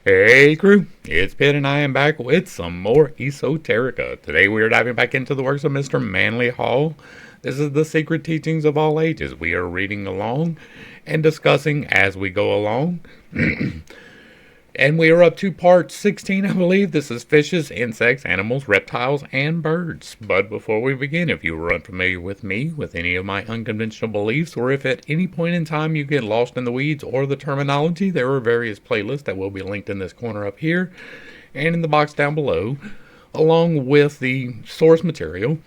Hey crew, it's Pitt and I am back with some more Esoterica. Today we are diving back into the works of Mr. Manly Hall. This is the Secret Teachings of All Ages. We are reading along and discussing as we go along. And we are up to part 16, I believe. This is fishes, insects, animals, reptiles, and birds. But before we begin, if you are unfamiliar with me, with any of my unconventional beliefs, or if at any point in time you get lost in the weeds or the terminology, there are various playlists that will be linked in this corner up here and in the box down below, along with the source material,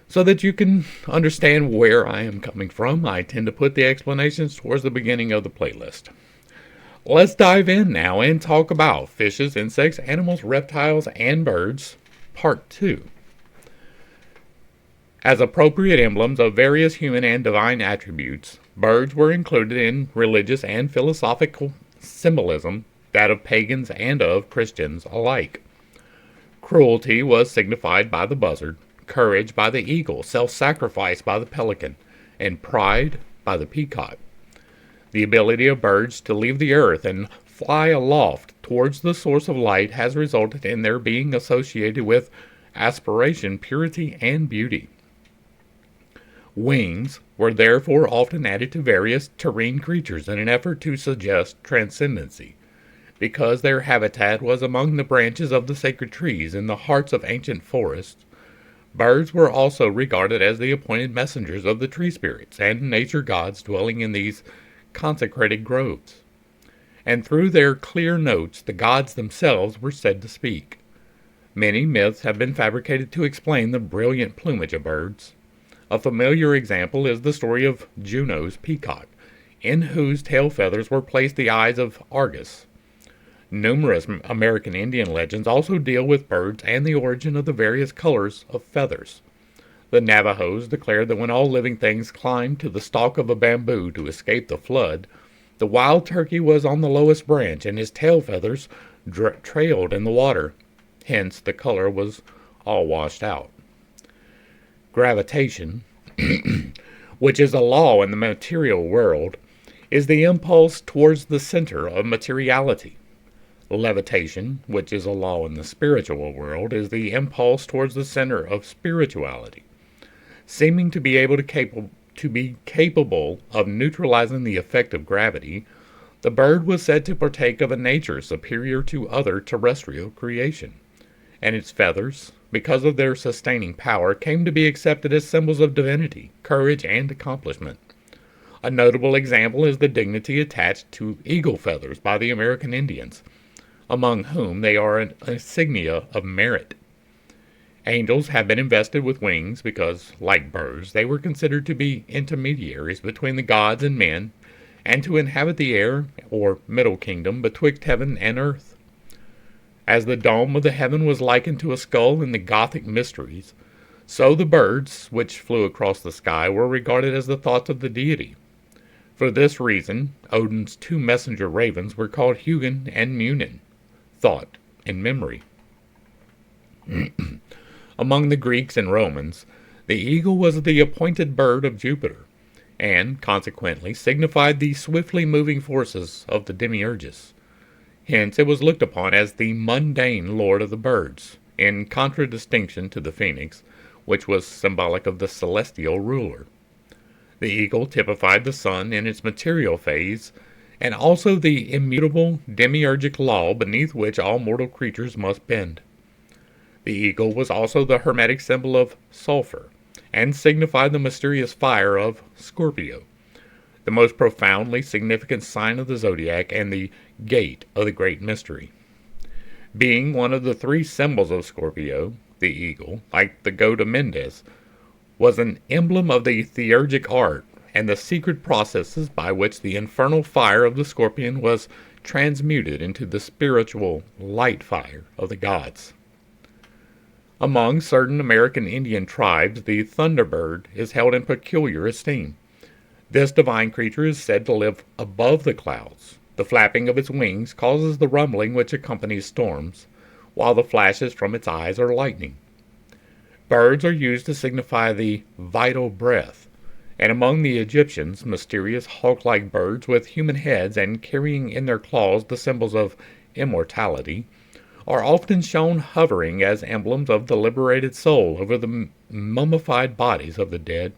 so that you can understand where I am coming from. I tend to put the explanations towards the beginning of the playlist. Let's dive in now and talk about fishes, insects, animals, reptiles, and birds, Part 2. As appropriate emblems of various human and divine attributes, birds were included in religious and philosophical symbolism, that of pagans and of Christians alike. Cruelty was signified by the buzzard, courage by the eagle, self-sacrifice by the pelican, and pride by the peacock. The ability of birds to leave the earth and fly aloft towards the source of light has resulted in their being associated with aspiration, purity, and beauty. Wings were therefore often added to various terrene creatures in an effort to suggest transcendency, because their habitat was among the branches of the sacred trees in the hearts of ancient forests. Birds were also regarded as the appointed messengers of the tree spirits and nature gods dwelling in these consecrated groves, and through their clear notes the gods themselves were said to speak. Many myths have been fabricated to explain the brilliant plumage of birds. A familiar example is the story of Juno's peacock, in whose tail feathers were placed the eyes of Argus. Numerous American Indian legends also deal with birds and the origin of the various colors of feathers. The Navajos declared that when all living things climbed to the stalk of a bamboo to escape the flood, the wild turkey was on the lowest branch and his tail feathers trailed in the water. Hence, the color was all washed out. Gravitation, which is a law in the material world, is the impulse towards the center of materiality. Levitation, which is a law in the spiritual world, is the impulse towards the center of spirituality. Seeming to be able to be capable of neutralizing the effect of gravity, the bird was said to partake of a nature superior to other terrestrial creation, and its feathers, because of their sustaining power, came to be accepted as symbols of divinity, courage, and accomplishment. A notable example is the dignity attached to eagle feathers by the American Indians, among whom they are an insignia of merit. Angels have been invested with wings because, like birds, they were considered to be intermediaries between the gods and men, and to inhabit the air, or middle kingdom, betwixt heaven and earth. As the dome of the heaven was likened to a skull in the Gothic mysteries, so the birds which flew across the sky were regarded as the thoughts of the deity. For this reason, Odin's two messenger ravens were called Hugin and Munin, thought and memory. Among the Greeks and Romans, the eagle was the appointed bird of Jupiter, and consequently signified the swiftly moving forces of the demiurgus. Hence it was looked upon as the mundane lord of the birds, in contradistinction to the phoenix, which was symbolic of the celestial ruler. The eagle typified the sun in its material phase, and also the immutable demiurgic law beneath which all mortal creatures must bend. The eagle was also the hermetic symbol of sulfur, and signified the mysterious fire of Scorpio, the most profoundly significant sign of the zodiac and the gate of the great mystery. Being one of the three symbols of Scorpio, the eagle, like the goat of Mendes, was an emblem of the theurgic art and the secret processes by which the infernal fire of the scorpion was transmuted into the spiritual light fire of the gods. Among certain American Indian tribes, the thunderbird is held in peculiar esteem. This divine creature is said to live above the clouds. The flapping of its wings causes the rumbling which accompanies storms, while the flashes from its eyes are lightning. Birds are used to signify the vital breath, and among the Egyptians, mysterious hawk-like birds with human heads and carrying in their claws the symbols of immortality, are often shown hovering as emblems of the liberated soul over the mummified bodies of the dead.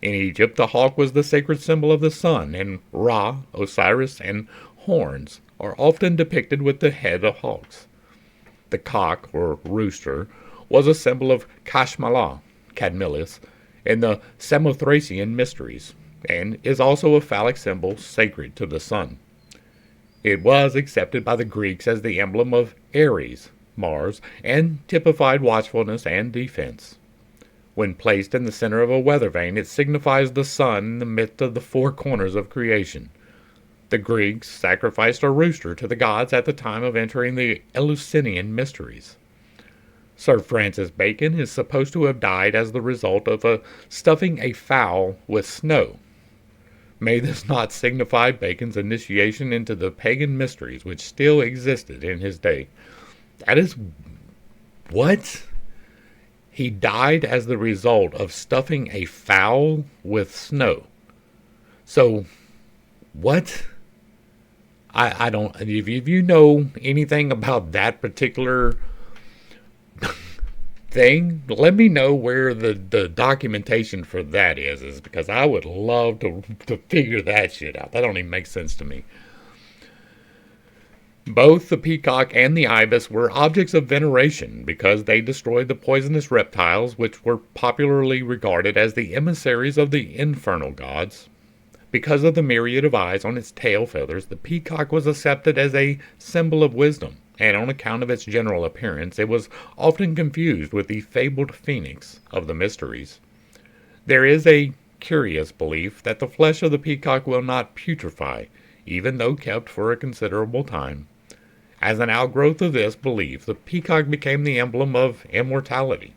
In Egypt, the hawk was the sacred symbol of the sun, and Ra, Osiris, and horns are often depicted with the head of hawks. The cock, or rooster, was a symbol of Kashmala, Cadmilis, in the Samothracian mysteries, and is also a phallic symbol sacred to the sun. It was accepted by the Greeks as the emblem of Ares, Mars, and typified watchfulness and defense. When placed in the center of a weather vane, it signifies the sun in the midst of the four corners of creation. The Greeks sacrificed a rooster to the gods at the time of entering the Eleusinian mysteries. Sir Francis Bacon is supposed to have died as the result of stuffing a fowl with snow. May this not signify Bacon's initiation into the pagan mysteries which still existed in his day. That is... what? He died as the result of stuffing a fowl with snow. So, what? I don't... if you know anything about that particular thing, let me know where the documentation for that is because I would love to figure that shit out. That don't even make sense to me. Both the peacock and the ibis were objects of veneration because they destroyed the poisonous reptiles which were popularly regarded as the emissaries of the infernal gods. Because of the myriad of eyes on its tail feathers, the peacock was accepted as a symbol of wisdom, and on account of its general appearance, it was often confused with the fabled phoenix of the mysteries. There is a curious belief that the flesh of the peacock will not putrefy, even though kept for a considerable time. As an outgrowth of this belief, the peacock became the emblem of immortality,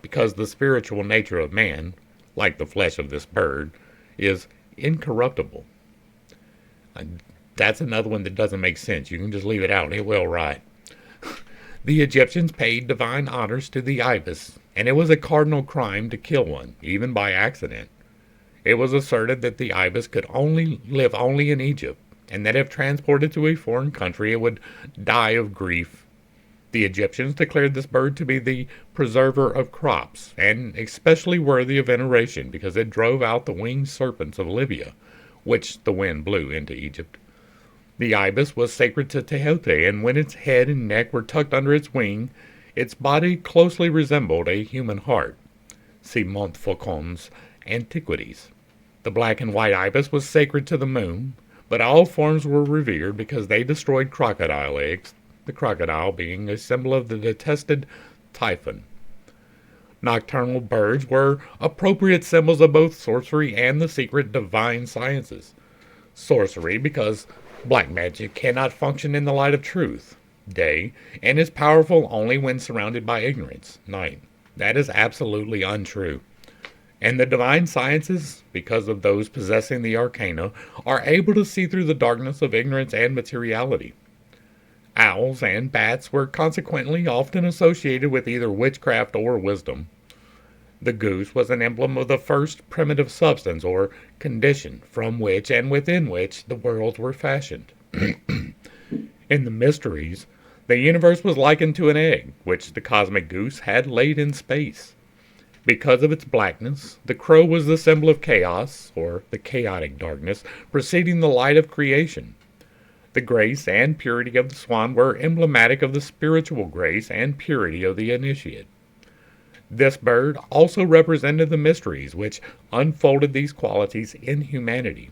because the spiritual nature of man, like the flesh of this bird, is incorruptible. That's another one that doesn't make sense. You can just leave it out. It will right. The Egyptians paid divine honors to the ibis, and it was a cardinal crime to kill one, even by accident. It was asserted that the ibis could live only in Egypt, and that if transported to a foreign country it would die of grief. The Egyptians declared this bird to be the preserver of crops, and especially worthy of veneration because it drove out the winged serpents of Libya, which the wind blew into Egypt. The ibis was sacred to Teote, and when its head and neck were tucked under its wing, its body closely resembled a human heart. See Montfaucon's Antiquities. The black and white ibis was sacred to the moon, but all forms were revered because they destroyed crocodile eggs, the crocodile being a symbol of the detested Typhon. Nocturnal birds were appropriate symbols of both sorcery and the secret divine sciences. Sorcery because black magic cannot function in the light of truth, day, and is powerful only when surrounded by ignorance, night. That is absolutely untrue. And the divine sciences, because of those possessing the arcana, are able to see through the darkness of ignorance and materiality. Owls and bats were consequently often associated with either witchcraft or wisdom. The goose was an emblem of the first primitive substance or condition from which and within which the worlds were fashioned. In the mysteries, the universe was likened to an egg, which the cosmic goose had laid in space. Because of its blackness, the crow was the symbol of chaos, or the chaotic darkness, preceding the light of creation. The grace and purity of the swan were emblematic of the spiritual grace and purity of the initiate. This bird also represented the mysteries which unfolded these qualities in humanity.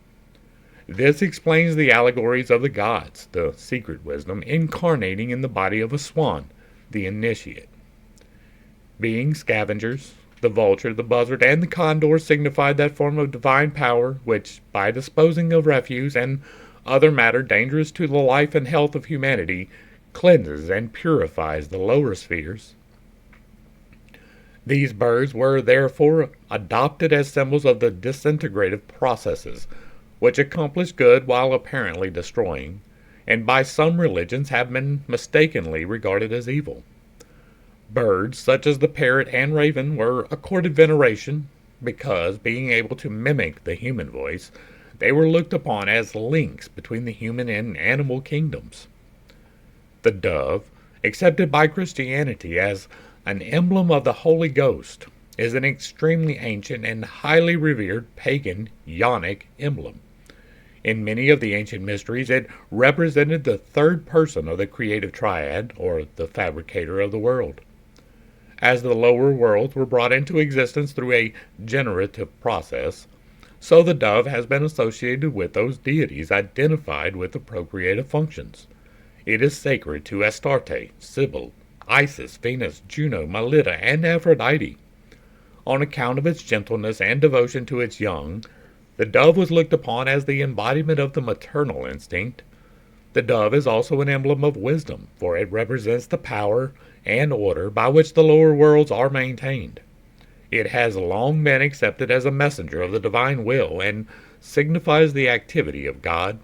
This explains the allegories of the gods, the secret wisdom incarnating in the body of a swan, the initiate. Being scavengers, the vulture, the buzzard, and the condor signified that form of divine power which, by disposing of refuse and other matter dangerous to the life and health of humanity, cleanses and purifies the lower spheres. These birds were therefore adopted as symbols of the disintegrative processes, which accomplish good while apparently destroying, and by some religions have been mistakenly regarded as evil. Birds such as the parrot and raven were accorded veneration because, being able to mimic the human voice, they were looked upon as links between the human and animal kingdoms. The dove, accepted by Christianity as an emblem of the Holy Ghost, is an extremely ancient and highly revered pagan yonic emblem. In many of the ancient mysteries, it represented the third person of the creative triad, or the fabricator of the world. As the lower worlds were brought into existence through a generative process, so the dove has been associated with those deities identified with the procreative functions. It is sacred to Astarte, Cybele, Isis, Venus, Juno, Melita, and Aphrodite. On account of its gentleness and devotion to its young, the dove was looked upon as the embodiment of the maternal instinct. The dove is also an emblem of wisdom, for it represents the power and order by which the lower worlds are maintained. It has long been accepted as a messenger of the divine will and signifies the activity of God.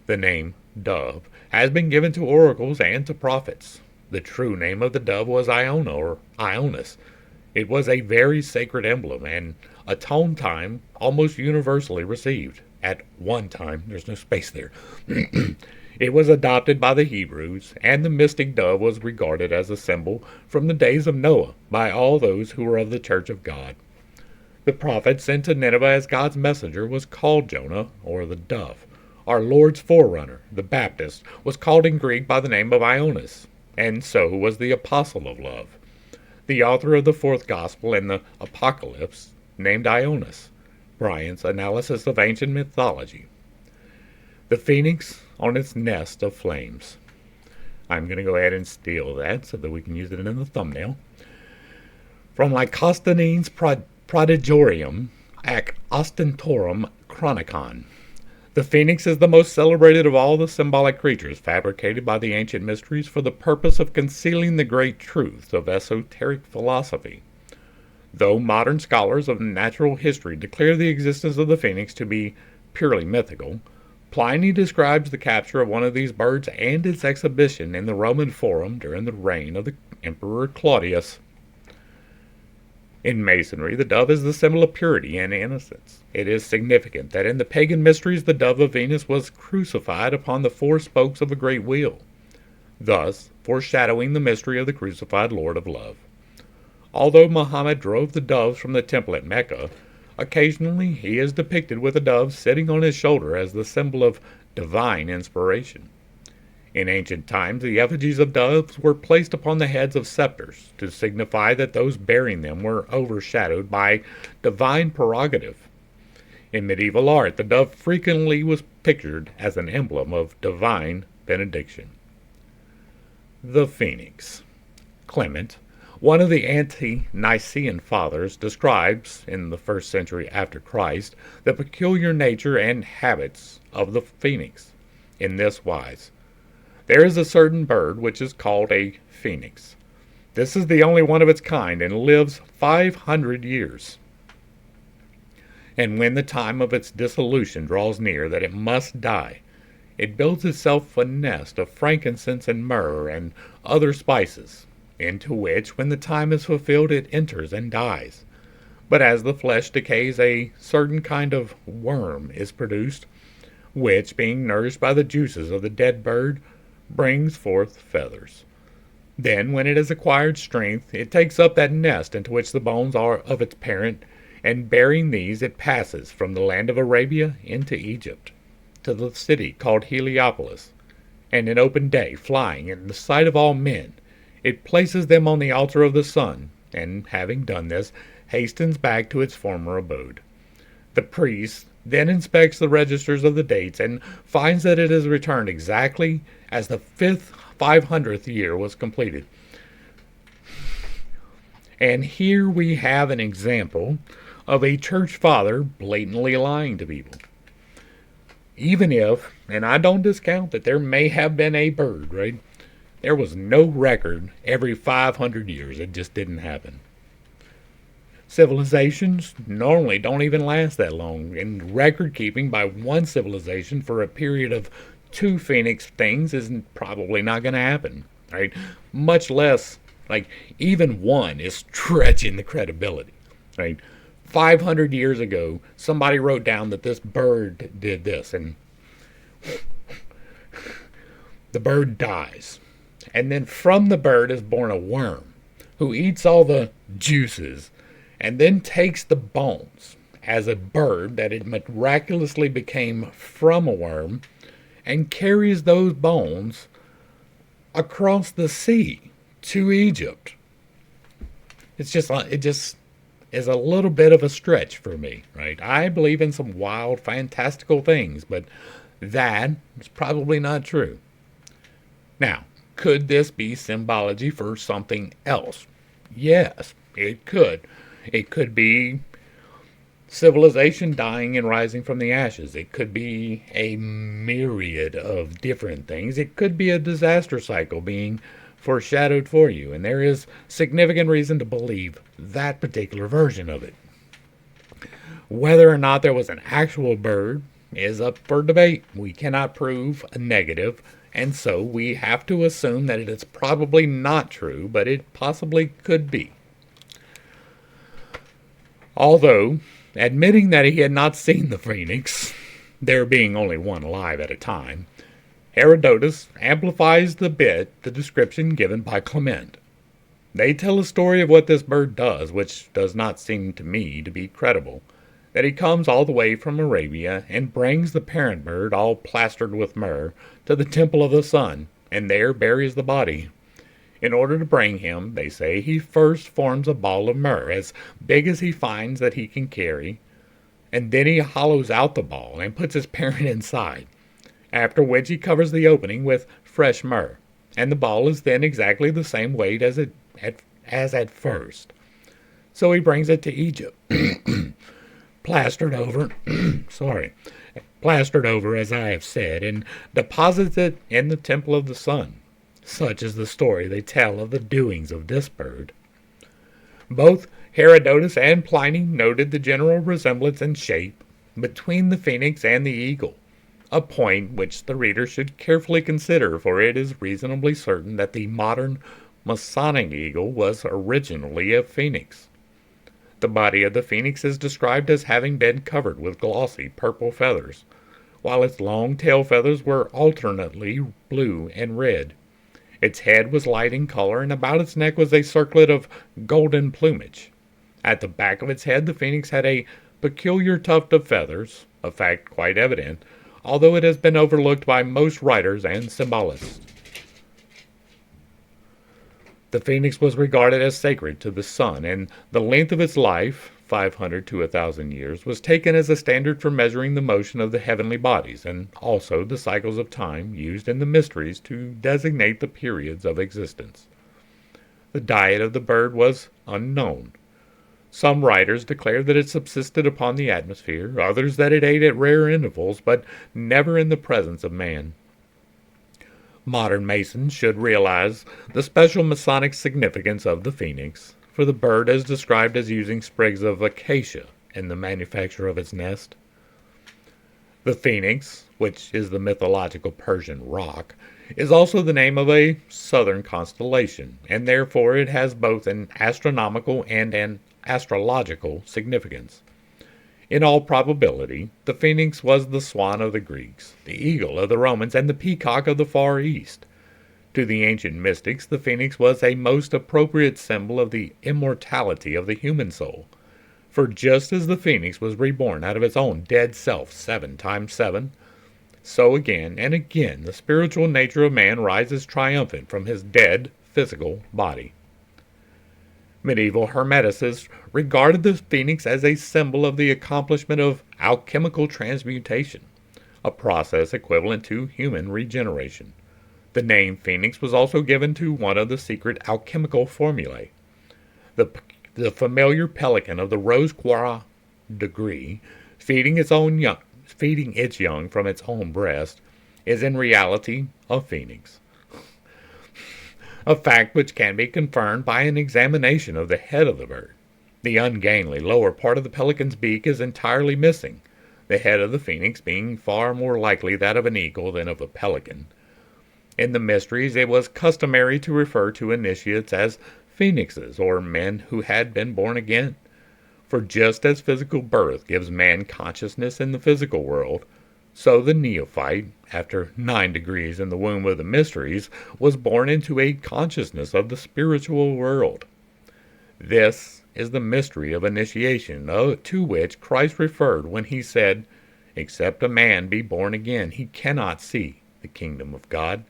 The name dove has been given to oracles and to prophets. The true name of the dove was Iona or Ionis. It was a very sacred emblem and a tone time almost universally received. At one time, there's no space there. It was adopted by the Hebrews, and the mystic dove was regarded as a symbol from the days of Noah by all those who were of the Church of God. The prophet sent to Nineveh as God's messenger was called Jonah, or the dove. Our Lord's forerunner, the Baptist, was called in Greek by the name of Ionis, and so was the Apostle of Love. The author of the fourth Gospel and the Apocalypse, named Ionis, Bryant's Analysis of Ancient Mythology. The phoenix on its nest of flames. I'm going to go ahead and steal that so that we can use it in the thumbnail. From Lycosthenes Prodigiorum ac Ostentorum Chronicon. The phoenix is the most celebrated of all the symbolic creatures fabricated by the ancient mysteries for the purpose of concealing the great truths of esoteric philosophy. Though modern scholars of natural history declare the existence of the phoenix to be purely mythical, Pliny describes the capture of one of these birds and its exhibition in the Roman Forum during the reign of the Emperor Claudius. In Masonry, the dove is the symbol of purity and innocence. It is significant that in the pagan mysteries the dove of Venus was crucified upon the four spokes of a great wheel, thus foreshadowing the mystery of the crucified Lord of Love. Although Muhammad drove the doves from the temple at Mecca, occasionally he is depicted with a dove sitting on his shoulder as the symbol of divine inspiration. In ancient times, the effigies of doves were placed upon the heads of scepters to signify that those bearing them were overshadowed by divine prerogative. In medieval art, the dove frequently was pictured as an emblem of divine benediction. The Phoenix. Clement, one of the ante-Nicene fathers, describes, in the 1st century after Christ, the peculiar nature and habits of the phoenix in this wise. There is a certain bird which is called a phoenix. This is the only one of its kind and lives 500 years. And when the time of its dissolution draws near that it must die, it builds itself a nest of frankincense and myrrh and other spices, into which, when the time is fulfilled, it enters and dies. But as the flesh decays, a certain kind of worm is produced, which, being nourished by the juices of the dead bird, brings forth feathers. Then, when it has acquired strength, it takes up that nest into which the bones are of its parent, and bearing these, it passes from the land of Arabia into Egypt, to the city called Heliopolis, and in open day, flying in the sight of all men, it places them on the altar of the sun, and having done this, hastens back to its former abode. The priest then inspects the registers of the dates and finds that it has returned exactly as the 500th year was completed. And here we have an example of a church father blatantly lying to people. Even if, and I don't discount that there may have been a bird, right? There was no record every 500 years. It just didn't happen. Civilizations normally don't even last that long, and record keeping by one civilization for a period of 2 phoenix things is probably not going to happen, right? Much less, even one is stretching the credibility, right? 500 years ago, somebody wrote down that this bird did this, and The bird dies, and then from the bird is born a worm who eats all the juices and then takes the bones as a bird that it miraculously became from a worm and carries those bones across the sea to Egypt. It just is a little bit of a stretch for me, right? I believe in some wild, fantastical things, but that is probably not true. Now, could this be symbology for something else? Yes, it could. It could be civilization dying and rising from the ashes. It could be a myriad of different things. It could be a disaster cycle being foreshadowed for you, and there is significant reason to believe that particular version of it. Whether or not there was an actual bird is up for debate. We cannot prove a negative, and so we have to assume that it is probably not true, but it possibly could be. Although, admitting that he had not seen the phoenix, there being only one alive at a time, Herodotus amplifies the description given by Clement. They tell a story of what this bird does, which does not seem to me to be credible, that he comes all the way from Arabia and brings the parent bird, all plastered with myrrh, to the temple of the sun, and there buries the body. In order to bring him, they say, he first forms a ball of myrrh, as big as he finds that he can carry, and then he hollows out the ball and puts his parent inside, after which he covers the opening with fresh myrrh, and the ball is then exactly the same weight as at first. So he brings it to Egypt, plastered over, plastered over, as I have said, and deposits it in the temple of the sun. Such is the story they tell of the doings of this bird. Both Herodotus and Pliny noted the general resemblance in shape between the phoenix and the eagle, a point which the reader should carefully consider, for it is reasonably certain that the modern Masonic eagle was originally a phoenix. The body of the phoenix is described as having been covered with glossy purple feathers, while its long tail feathers were alternately blue and red. Its head was light in color, and about its neck was a circlet of golden plumage. At the back of its head, the phoenix had a peculiar tuft of feathers, a fact quite evident, although it has been overlooked by most writers and symbolists. The phoenix was regarded as sacred to the sun, and the length of its life, 500 to 1,000 years, was taken as a standard for measuring the motion of the heavenly bodies, and also the cycles of time used in the mysteries to designate the periods of existence. The diet of the bird was unknown. Some writers declare that it subsisted upon the atmosphere, others that it ate at rare intervals, but never in the presence of man. Modern Masons should realize the special Masonic significance of the phoenix, for the bird is described as using sprigs of acacia in the manufacture of its nest. The phoenix, which is the mythological Persian roc, is also the name of a southern constellation, and therefore it has both an astronomical and an astrological significance. In all probability, the phoenix was the swan of the Greeks, the eagle of the Romans, and the peacock of the Far East. To the ancient mystics, the phoenix was a most appropriate symbol of the immortality of the human soul. For just as the phoenix was reborn out of its own dead self 7 times 7, so again and again the spiritual nature of man rises triumphant from his dead physical body. Medieval Hermeticists regarded the phoenix as a symbol of the accomplishment of alchemical transmutation, a process equivalent to human regeneration. The name phoenix was also given to one of the secret alchemical formulae. The familiar pelican of the Rose-Croix degree, feeding its young from its own breast, is in reality a phoenix. A fact which can be confirmed by an examination of the head of the bird. The ungainly lower part of the pelican's beak is entirely missing, the head of the phoenix being far more likely that of an eagle than of a pelican. In the mysteries, it was customary to refer to initiates as phoenixes, or men who had been born again. For just as physical birth gives man consciousness in the physical world, So the neophyte, after 9 degrees in the womb of the mysteries, was born into a consciousness of the spiritual world. This is the mystery of initiation, to which Christ referred when he said, "Except a man be born again, he cannot see the kingdom of God."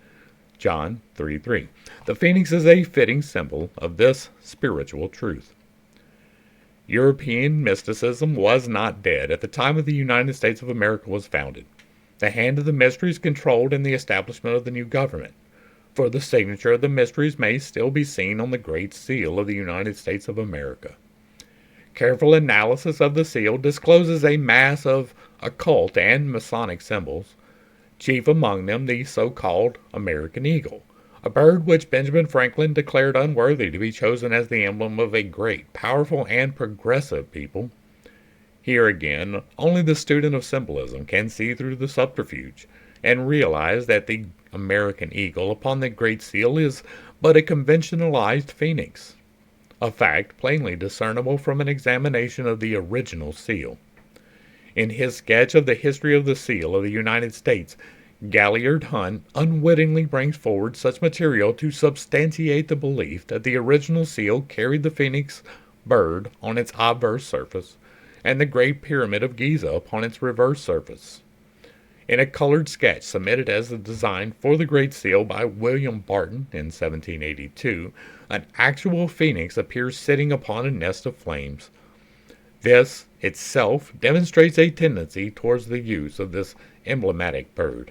John 3:3. The phoenix is a fitting symbol of this spiritual truth. European mysticism was not dead at the time of the United States of America was founded. The hand of the mysteries controlled in the establishment of the new government, for the signature of the mysteries may still be seen on the Great Seal of the United States of America. Careful analysis of the seal discloses a mass of occult and Masonic symbols, chief among them the so-called American eagle, a bird which Benjamin Franklin declared unworthy to be chosen as the emblem of a great, powerful, and progressive people. Here again, only the student of symbolism can see through the subterfuge and realize that the American eagle upon the Great Seal is but a conventionalized phoenix, a fact plainly discernible from an examination of the original seal. In his sketch of the history of the seal of the United States, Galliard Hunt unwittingly brings forward such material to substantiate the belief that the original seal carried the phoenix bird on its obverse surface and the Great Pyramid of Giza upon its reverse surface. In a colored sketch submitted as the design for the Great Seal by William Barton in 1782, an actual phoenix appears sitting upon a nest of flames. This itself demonstrates a tendency towards the use of this emblematic bird.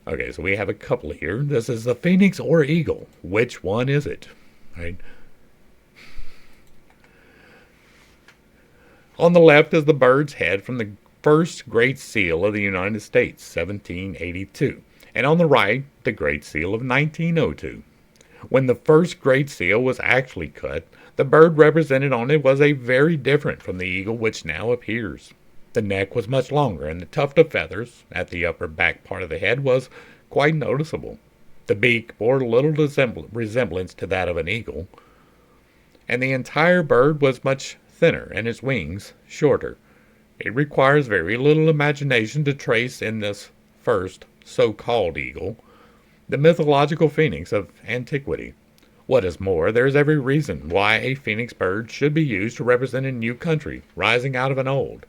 Okay, so we have a couple here. This is the phoenix or eagle. Which one is it? Right. On the left is the bird's head from the first Great Seal of the United States, 1782, and on the right, the Great Seal of 1902. When the first Great Seal was actually cut, the bird represented on it was a very different from the eagle which now appears. The neck was much longer, and the tuft of feathers at the upper back part of the head was quite noticeable. The beak bore little resemblance to that of an eagle, and the entire bird was much thinner and its wings shorter. It requires very little imagination to trace in this first so-called eagle the mythological phoenix of antiquity. What is more, there is every reason why a phoenix bird should be used to represent a new country rising out of an old,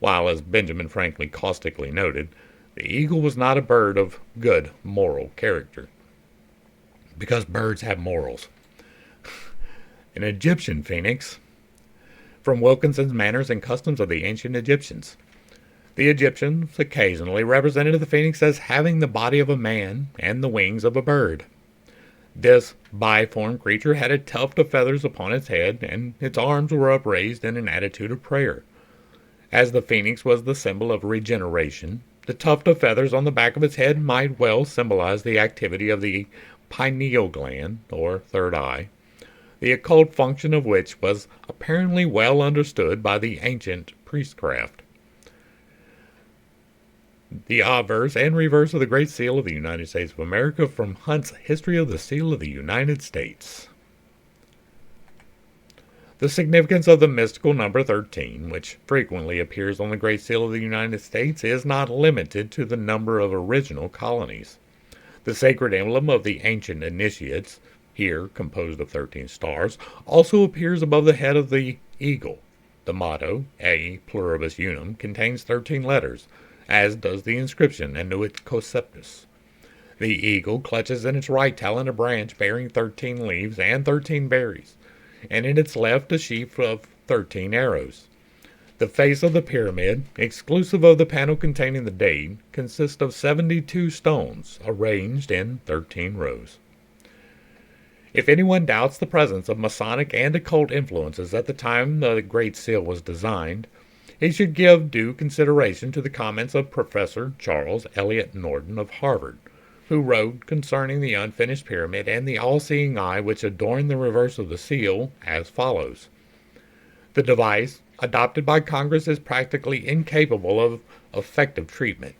while, as Benjamin Franklin caustically noted, the eagle was not a bird of good moral character. Because birds have morals. An Egyptian phoenix, from Wilkinson's Manners and Customs of the Ancient Egyptians. The Egyptians occasionally represented the phoenix as having the body of a man and the wings of a bird. This biform creature had a tuft of feathers upon its head, and its arms were upraised in an attitude of prayer. As the phoenix was the symbol of regeneration, the tuft of feathers on the back of its head might well symbolize the activity of the pineal gland, or third eye, the occult function of which was apparently well understood by the ancient priestcraft. The obverse and reverse of the Great Seal of the United States of America from Hunt's History of the Seal of the United States. The significance of the mystical number 13, which frequently appears on the Great Seal of the United States, is not limited to the number of original colonies. The sacred emblem of the ancient initiates, here composed of 13 stars, also appears above the head of the eagle. The motto, A Pluribus Unum, contains 13 letters, as does the inscription Annuit Conceptus. The eagle clutches in its right talon a branch bearing 13 leaves and 13 berries, and in its left a sheaf of 13 arrows. The face of the pyramid, exclusive of the panel containing the date, consists of 72 stones arranged in 13 rows. If anyone doubts the presence of Masonic and occult influences at the time the Great Seal was designed, he should give due consideration to the comments of Professor Charles Eliot Norton of Harvard, who wrote concerning the unfinished pyramid and the all-seeing eye which adorned the reverse of the seal as follows. The device adopted by Congress is practically incapable of effective treatment.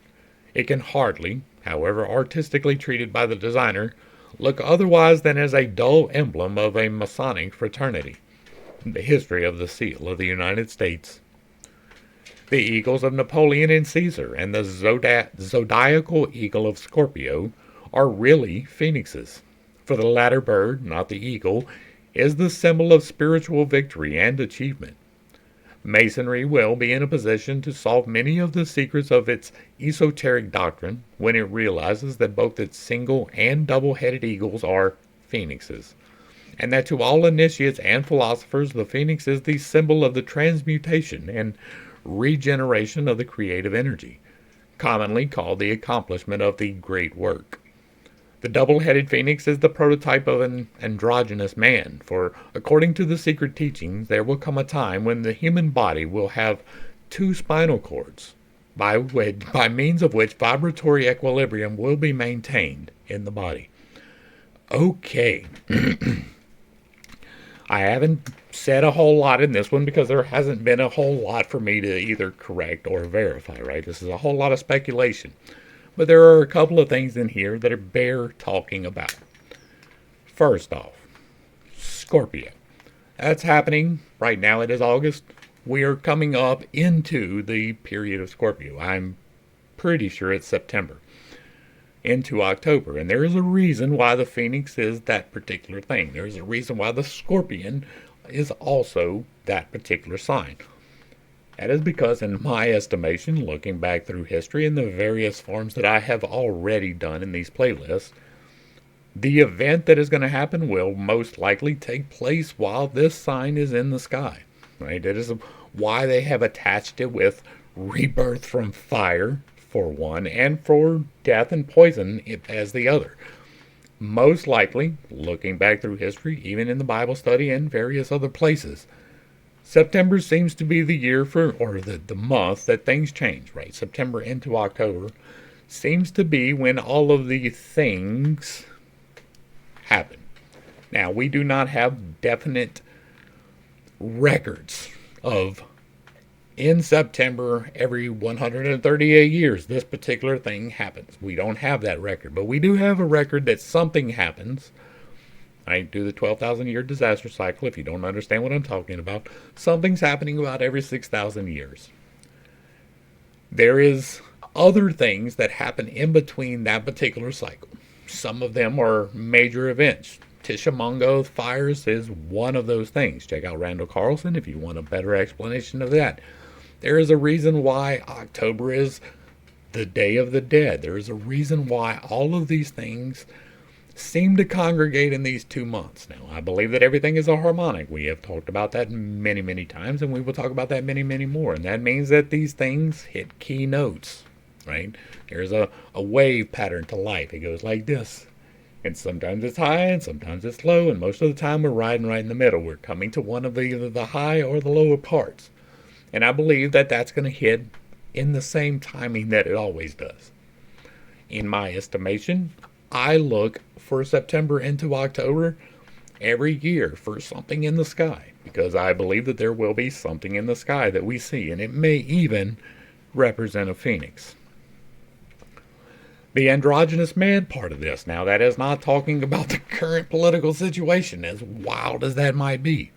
It can hardly, however artistically treated by the designer, look otherwise than as a dull emblem of a Masonic fraternity. The history of the Seal of the United States. The eagles of Napoleon and Caesar and the zodiacal eagle of Scorpio are really phoenixes. For the latter bird, not the eagle, is the symbol of spiritual victory and achievement. Masonry will be in a position to solve many of the secrets of its esoteric doctrine when it realizes that both its single and double-headed eagles are phoenixes, and that to all initiates and philosophers the phoenix is the symbol of the transmutation and regeneration of the creative energy, commonly called the accomplishment of the great work. The double-headed phoenix is the prototype of an androgynous man, for according to the secret teachings, there will come a time when the human body will have two spinal cords, by means of which vibratory equilibrium will be maintained in the body. Okay. I haven't said a whole lot in this one because there hasn't been a whole lot for me to either correct or verify, right? This is a whole lot of speculation. But there are a couple of things in here that are bear talking about. First off, Scorpio. That's happening right now. It is August. We are coming up into the period of Scorpio. I'm pretty sure it's September into October. And there is a reason why the Phoenix is that particular thing. There's a reason why the Scorpion is also that particular sign. That is because, in my estimation, looking back through history and the various forms that I have already done in these playlists, the event that is going to happen will most likely take place while this sign is in the sky. Right? That is why they have attached it with rebirth from fire, for one, and for death and poison as the other. Most likely, looking back through history, even in the Bible study and various other places, September seems to be the year or the month that things change, right? September into October seems to be when all of the things happen. Now, we do not have definite records of in September every 138 years this particular thing happens. We don't have that record, but we do have a record that something happens. I do the 12,000 year disaster cycle. If you don't understand what I'm talking about, something's happening about every 6,000 years. There is other things that happen in between that particular cycle. Some of them are major events. Tishomingo fires is one of those things. Check out Randall Carlson if you want a better explanation of that. There is a reason why October is the Day of the Dead. There is a reason why all of these things seem to congregate in these 2 months. Now, I believe that everything is a harmonic. We have talked about that many, many times, and we will talk about that many, many more. And that means that these things hit key notes, right? There's a wave pattern to life. It goes like this. And sometimes it's high, and sometimes it's low, and most of the time we're riding right in the middle. We're coming to one of either the high or the lower parts. And I believe that that's going to hit in the same timing that it always does. In my estimation, I look for September into October every year for something in the sky, because I believe that there will be something in the sky that we see, and it may even represent a phoenix. The androgynous man part of this, now that is not talking about the current political situation, as wild as that might be.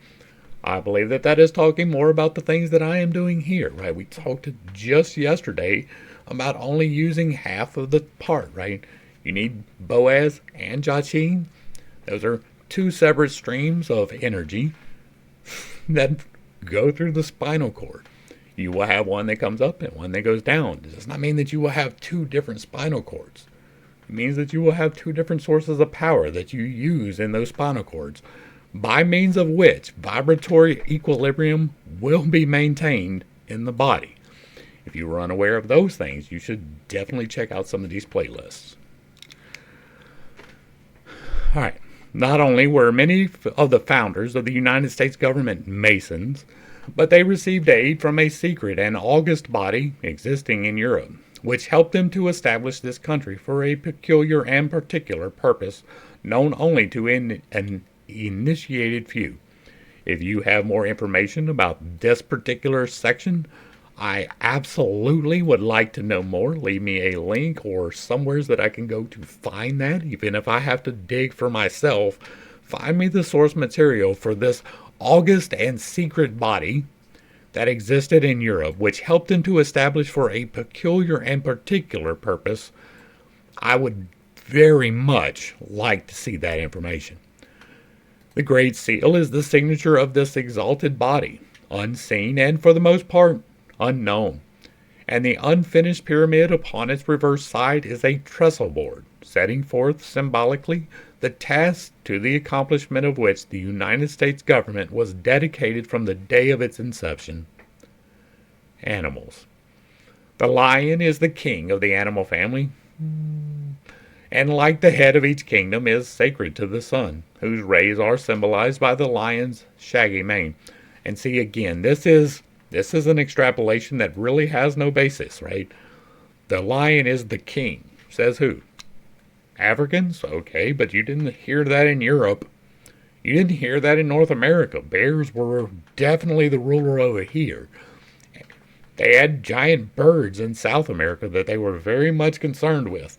I believe that that is talking more about the things that I am doing here, right? We talked just yesterday about only using half of the part, right? You need Boaz and Jachin. Those are two separate streams of energy that go through the spinal cord. You will have one that comes up and one that goes down. It does not mean that you will have two different spinal cords. It means that you will have two different sources of power that you use in those spinal cords, by means of which vibratory equilibrium will be maintained in the body. If you were unaware of those things, you should definitely check out some of these playlists. All right. Not only were many of the founders of the United States government Masons, but they received aid from a secret and august body existing in Europe, which helped them to establish this country for a peculiar and particular purpose known only to an initiated few. If you have more information about this particular section, I absolutely would like to know more. Leave me a link or somewhere that I can go to find that. Even if I have to dig for myself, find me the source material for this august and secret body that existed in Europe, which helped them to establish for a peculiar and particular purpose, I would very much like to see that information. The Great Seal is the signature of this exalted body, unseen and for the most part unknown. And the unfinished pyramid upon its reverse side is a trestle board, setting forth symbolically the task to the accomplishment of which the United States government was dedicated from the day of its inception. Animals. The lion is the king of the animal family, and like the head of each kingdom is sacred to the sun, whose rays are symbolized by the lion's shaggy mane. And see, again, this is an extrapolation that really has no basis, right? The lion is the king. Says who? Africans? Okay, but you didn't hear that in Europe. You didn't hear that in North America. Bears were definitely the ruler over here. They had giant birds in South America that they were very much concerned with.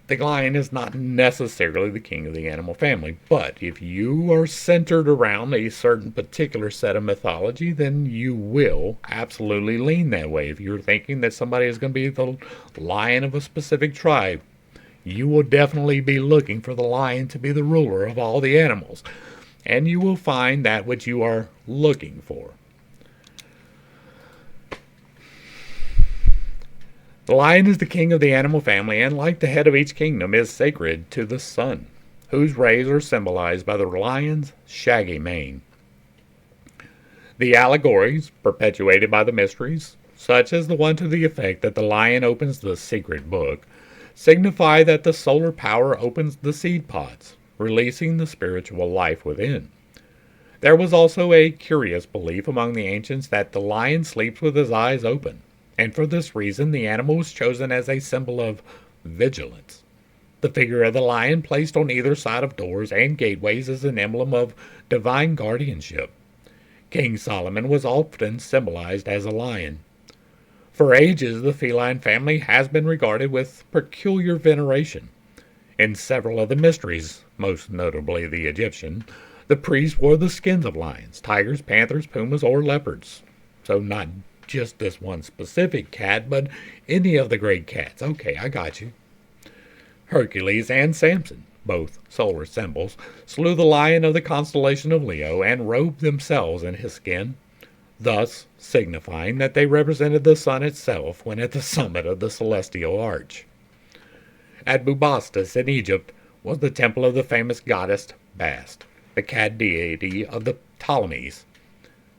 The lion is not necessarily the king of the animal family, but if you are centered around a certain particular set of mythology, then you will absolutely lean that way. If you're thinking that somebody is going to be the lion of a specific tribe, you will definitely be looking for the lion to be the ruler of all the animals, and you will find that which you are looking for. The lion is the king of the animal family, and like the head of each kingdom, is sacred to the sun, whose rays are symbolized by the lion's shaggy mane. The allegories, perpetuated by the mysteries, such as the one to the effect that the lion opens the secret book, signify that the solar power opens the seed pods, releasing the spiritual life within. There was also a curious belief among the ancients that the lion sleeps with his eyes open, and for this reason the animal was chosen as a symbol of vigilance. The figure of the lion placed on either side of doors and gateways is an emblem of divine guardianship. King Solomon was often symbolized as a lion. For ages, the feline family has been regarded with peculiar veneration. In several of the mysteries, most notably the Egyptian, the priests wore the skins of lions, tigers, panthers, pumas, or leopards. So not just this one specific cat, but any of the great cats. Okay, I got you. Hercules and Samson, both solar symbols, slew the lion of the constellation of Leo and robed themselves in his skin, thus signifying that they represented the sun itself when at the summit of the celestial arch. At Bubastis in Egypt was the temple of the famous goddess Bast, the cat deity of the Ptolemies.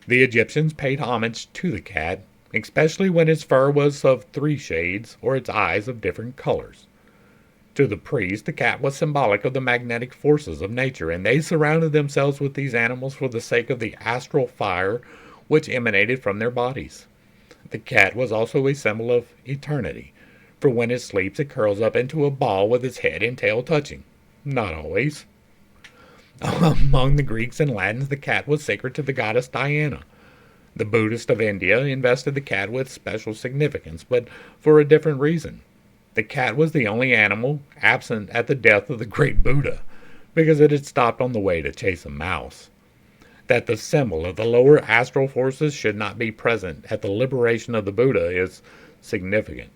The Egyptians paid homage to the cat, especially when its fur was of 3 shades or its eyes of different colors. To the priests, the cat was symbolic of the magnetic forces of nature, and they surrounded themselves with these animals for the sake of the astral fire which emanated from their bodies. The cat was also a symbol of eternity, for when it sleeps it curls up into a ball with its head and tail touching. Not always. Among the Greeks and Latins, the cat was sacred to the goddess Diana. The Buddhists of India invested the cat with special significance, but for a different reason. The cat was the only animal absent at the death of the great Buddha, because it had stopped on the way to chase a mouse. That the symbol of the lower astral forces should not be present at the liberation of the Buddha is significant.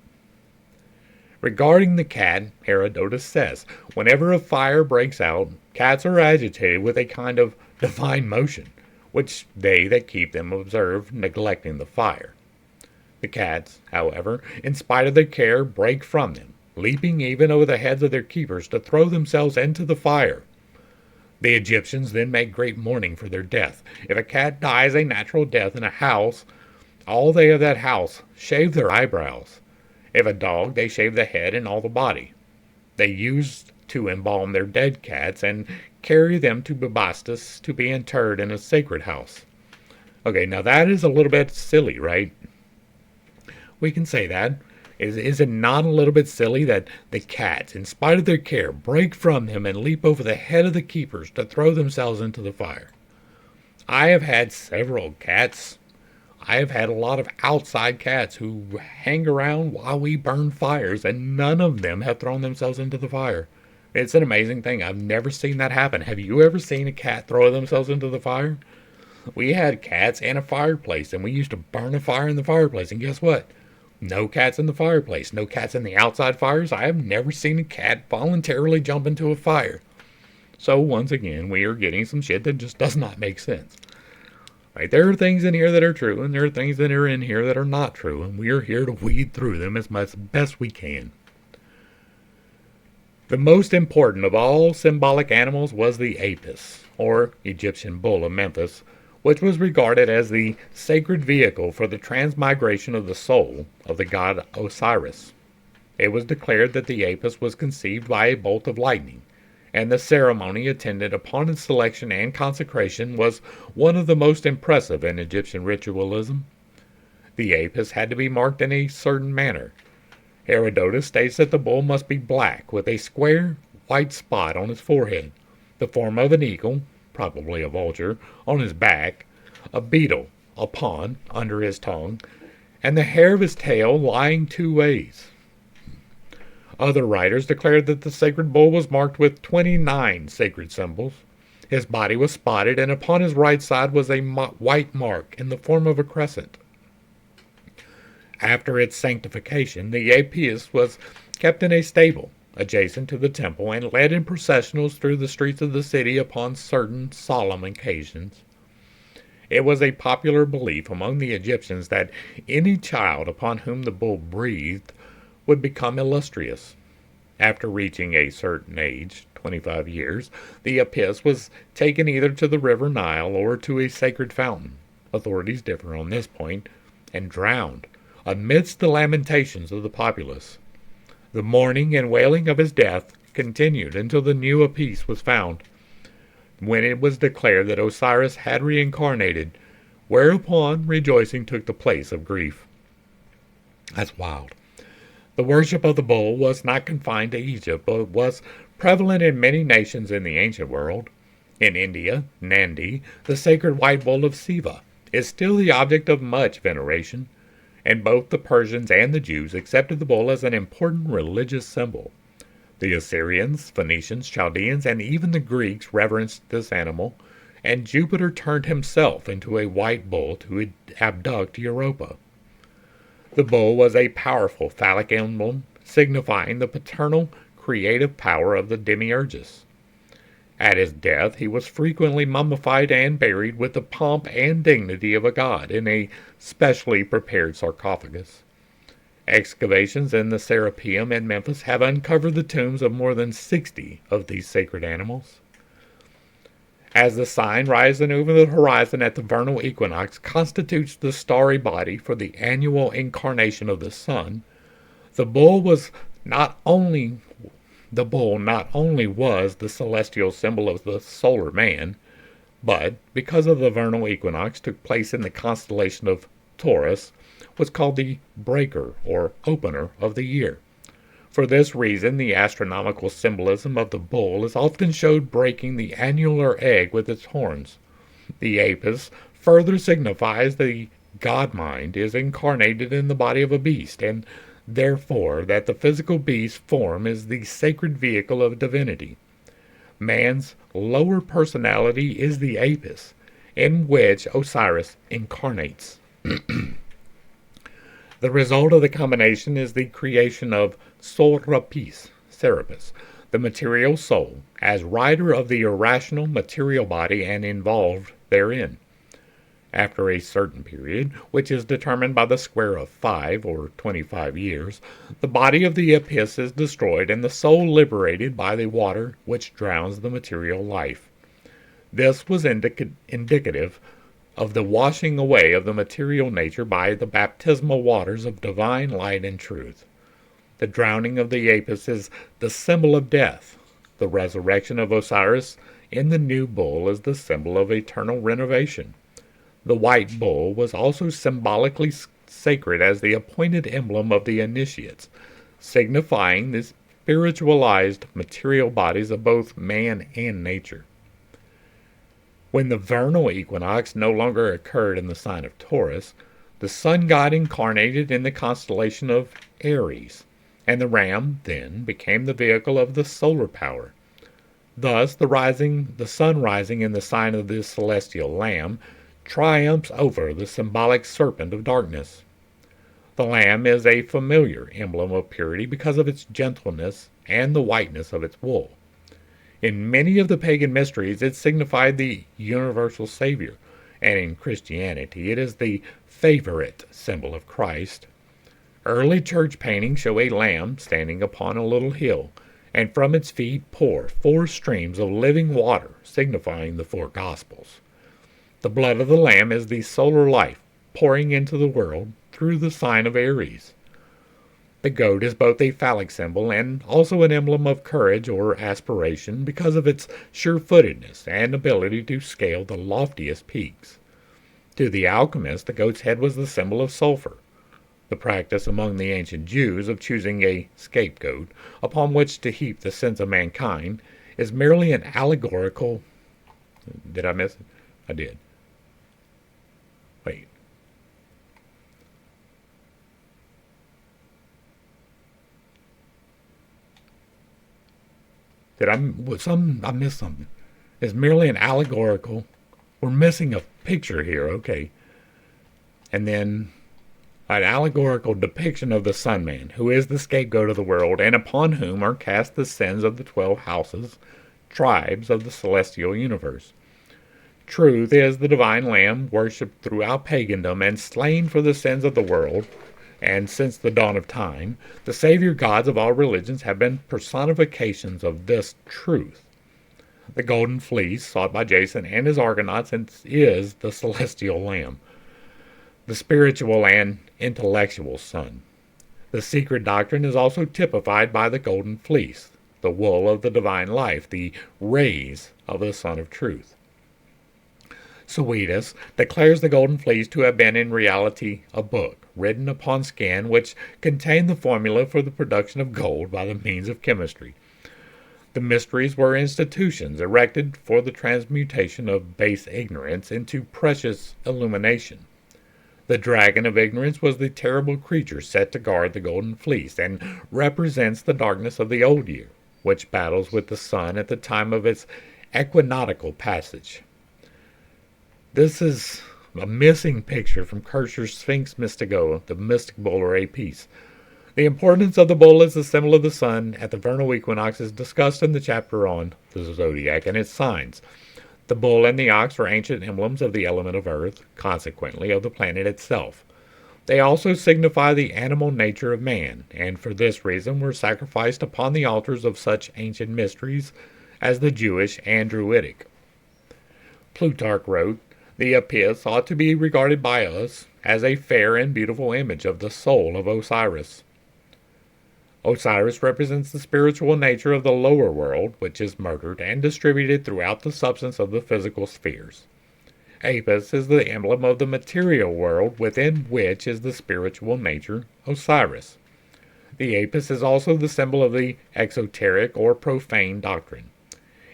Regarding the cat, Herodotus says, whenever a fire breaks out, cats are agitated with a kind of divine motion, which they that keep them observe, neglecting the fire. The cats, however, in spite of their care, break from them, leaping even over the heads of their keepers to throw themselves into the fire. The Egyptians then make great mourning for their death. If a cat dies a natural death in a house, all they of that house shave their eyebrows. If a dog, they shave the head and all the body. They used to embalm their dead cats and carry them to Bubastis to be interred in a sacred house. Okay, now that is a little bit silly, right? We can say that. Is it not a little bit silly that the cats, in spite of their care, break from them and leap over the head of the keepers to throw themselves into the fire? I have had several cats. I have had a lot of outside cats who hang around while we burn fires, and none of them have thrown themselves into the fire. It's an amazing thing. I've never seen that happen. Have you ever seen a cat throw themselves into the fire? We had cats and a fireplace, and we used to burn a fire in the fireplace. And guess what? No cats in the fireplace. No cats in the outside fires. I have never seen a cat voluntarily jump into a fire. So once again, we are getting some shit that just does not make sense. Right? There are things in here that are true, and there are things that are in here that are not true, and we are here to weed through them as best we can. The most important of all symbolic animals was the Apis, or Egyptian bull of Memphis, which was regarded as the sacred vehicle for the transmigration of the soul of the god Osiris. It was declared that the Apis was conceived by a bolt of lightning, and the ceremony attendant upon its selection and consecration was one of the most impressive in Egyptian ritualism. The Apis had to be marked in a certain manner. Herodotus states that the bull must be black, with a square white spot on his forehead, the form of an eagle, probably a vulture, on his back, a beetle, a pawn, under his tongue, and the hair of his tail lying two ways. Other writers declared that the sacred bull was marked with 29 sacred symbols. His body was spotted, and upon his right side was a white mark in the form of a crescent. After its sanctification, the Apis was kept in a stable adjacent to the temple and led in processionals through the streets of the city upon certain solemn occasions. It was a popular belief among the Egyptians that any child upon whom the bull breathed would become illustrious. After reaching a certain age, 25 years, the Apis was taken either to the river Nile or to a sacred fountain, authorities differ on this point, and drowned amidst the lamentations of the populace. The mourning and wailing of his death continued until the new Apis was found, when it was declared that Osiris had reincarnated, whereupon rejoicing took the place of grief. That's wild. The worship of the bull was not confined to Egypt, but was prevalent in many nations in the ancient world. In India, Nandi, the sacred white bull of Siva, is still the object of much veneration, and both the Persians and the Jews accepted the bull as an important religious symbol. The Assyrians, Phoenicians, Chaldeans, and even the Greeks reverenced this animal, and Jupiter turned himself into a white bull to abduct Europa. The bull was a powerful phallic emblem, signifying the paternal, creative power of the demiurgus. At his death, he was frequently mummified and buried with the pomp and dignity of a god in a specially prepared sarcophagus. Excavations in the Serapeum in Memphis have uncovered the tombs of more than 60 of these sacred animals. As the sign rising over the horizon at the vernal equinox constitutes the starry body for the annual incarnation of the sun, the bull not only was the celestial symbol of the solar man, but, because of the vernal equinox took place in the constellation of Taurus, was called the breaker or opener of the year. For this reason, the astronomical symbolism of the bull is often showed breaking the annular egg with its horns. The Apis further signifies the god mind is incarnated in the body of a beast, and therefore that the physical beast form is the sacred vehicle of divinity. Man's lower personality is the Apis, in which Osiris incarnates. The result of the combination is the creation of Serapis, the material soul, as rider of the irrational material body and involved therein. After a certain period, which is determined by the square of 5 or 25 years, the body of the Apis is destroyed and the soul liberated by the water which drowns the material life. This was indicative of the washing away of the material nature by the baptismal waters of divine light and truth. The drowning of the Apis is the symbol of death. The resurrection of Osiris in the new bull is the symbol of eternal renovation. The white bull was also symbolically sacred as the appointed emblem of the initiates, signifying the spiritualized material bodies of both man and nature. When the vernal equinox no longer occurred in the sign of Taurus, the sun god incarnated in the constellation of Aries, and the ram then became the vehicle of the solar power. Thus, the sun rising in the sign of the celestial lamb triumphs over the symbolic serpent of darkness. The lamb is a familiar emblem of purity because of its gentleness and the whiteness of its wool. In many of the pagan mysteries, it signified the universal Savior, and in Christianity, it is the favorite symbol of Christ. Early church paintings show a lamb standing upon a little hill, and from its feet pour 4 streams of living water, signifying the 4 Gospels. The blood of the lamb is the solar life pouring into the world through the sign of Aries. The goat is both a phallic symbol and also an emblem of courage or aspiration because of its sure-footedness and ability to scale the loftiest peaks. To the alchemist, the goat's head was the symbol of sulfur. The practice among the ancient Jews of choosing a scapegoat upon which to heap the sins of mankind is merely an allegorical... Did I miss it? I did. Wait. I missed something. It's merely an allegorical. We're missing a picture here, okay. And then an allegorical depiction of the Sun Man, who is the scapegoat of the world, and upon whom are cast the sins of the 12 houses, tribes of the celestial universe. Truth is the divine lamb worshipped throughout pagandom and slain for the sins of the world, and since the dawn of time, the savior gods of all religions have been personifications of this truth. The golden fleece, sought by Jason and his Argonauts, is the celestial lamb, the spiritual and intellectual sun. The secret doctrine is also typified by the golden fleece, the wool of the divine life, the rays of the Sun of Truth. Suidas declares the golden fleece to have been in reality a book written upon skin which contained the formula for the production of gold by the means of chemistry. The mysteries were institutions erected for the transmutation of base ignorance into precious illumination. The dragon of ignorance was the terrible creature set to guard the golden fleece and represents the darkness of the old year, which battles with the sun at the time of its equinoctial passage. This is a missing picture from Kircher's Sphinx Mystico, the Mystic Bull or a piece. The importance of the bull as the symbol of the sun at the vernal equinox is discussed in the chapter on the zodiac and its signs. The bull and the ox are ancient emblems of the element of earth, consequently of the planet itself. They also signify the animal nature of man, and for this reason were sacrificed upon the altars of such ancient mysteries as the Jewish and Druidic. Plutarch wrote, "The Apis ought to be regarded by us as a fair and beautiful image of the soul of Osiris." Osiris represents the spiritual nature of the lower world, which is murdered and distributed throughout the substance of the physical spheres. Apis is the emblem of the material world, within which is the spiritual nature, Osiris. The Apis is also the symbol of the exoteric or profane doctrine.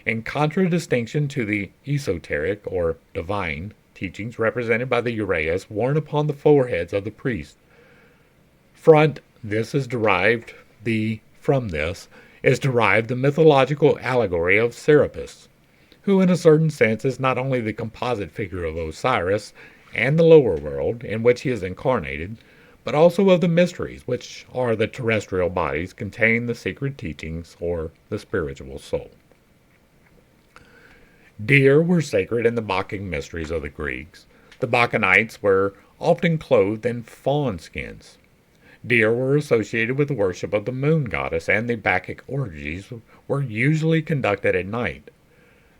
In contradistinction to the esoteric or divine teachings represented by the uraeus worn upon the foreheads of the priests. From this is derived the mythological allegory of Serapis, who in a certain sense is not only the composite figure of Osiris and the lower world in which he is incarnated, but also of the mysteries, which are the terrestrial bodies containing the secret teachings or the spiritual soul. Deer were sacred in the Bacchic mysteries of the Greeks. The Bacchantes were often clothed in fawn skins. Deer were associated with the worship of the moon goddess, and the Bacchic orgies were usually conducted at night.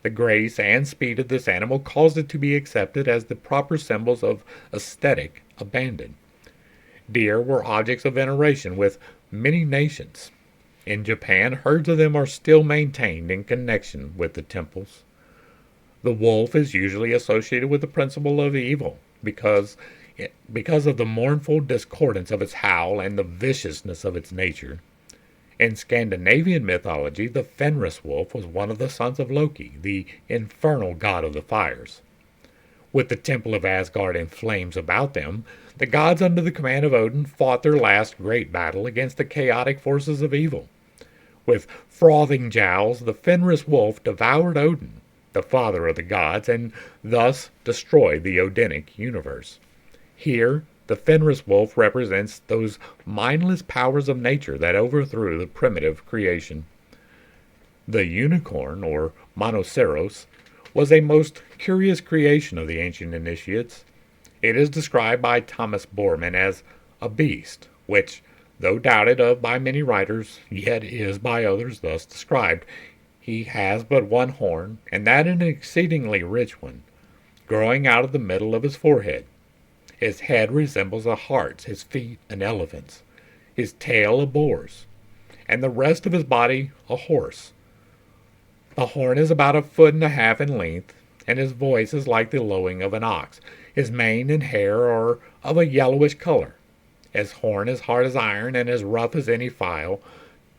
The grace and speed of this animal caused it to be accepted as the proper symbols of aesthetic abandon. Deer were objects of veneration with many nations. In Japan, herds of them are still maintained in connection with the temples. The wolf is usually associated with the principle of evil because of the mournful discordance of its howl and the viciousness of its nature. In Scandinavian mythology, the Fenris wolf was one of the sons of Loki, the infernal god of the fires. With the temple of Asgard in flames about them, the gods under the command of Odin fought their last great battle against the chaotic forces of evil. With frothing jowls, the Fenris wolf devoured Odin, the father of the gods, and thus destroy the Odinic universe. Here, the Fenris wolf represents those mindless powers of nature that overthrew the primitive creation. The unicorn, or monoceros, was a most curious creation of the ancient initiates. It is described by Thomas Bormann as a beast, which, though doubted of by many writers, yet is by others thus described. He has but one horn, and that an exceedingly rich one, growing out of the middle of his forehead. His head resembles a hart's, his feet an elephant's, his tail a boar's, and the rest of his body a horse. The horn is about 1.5 feet in length, and his voice is like the lowing of an ox. His mane and hair are of a yellowish color. His horn is hard as iron and as rough as any file,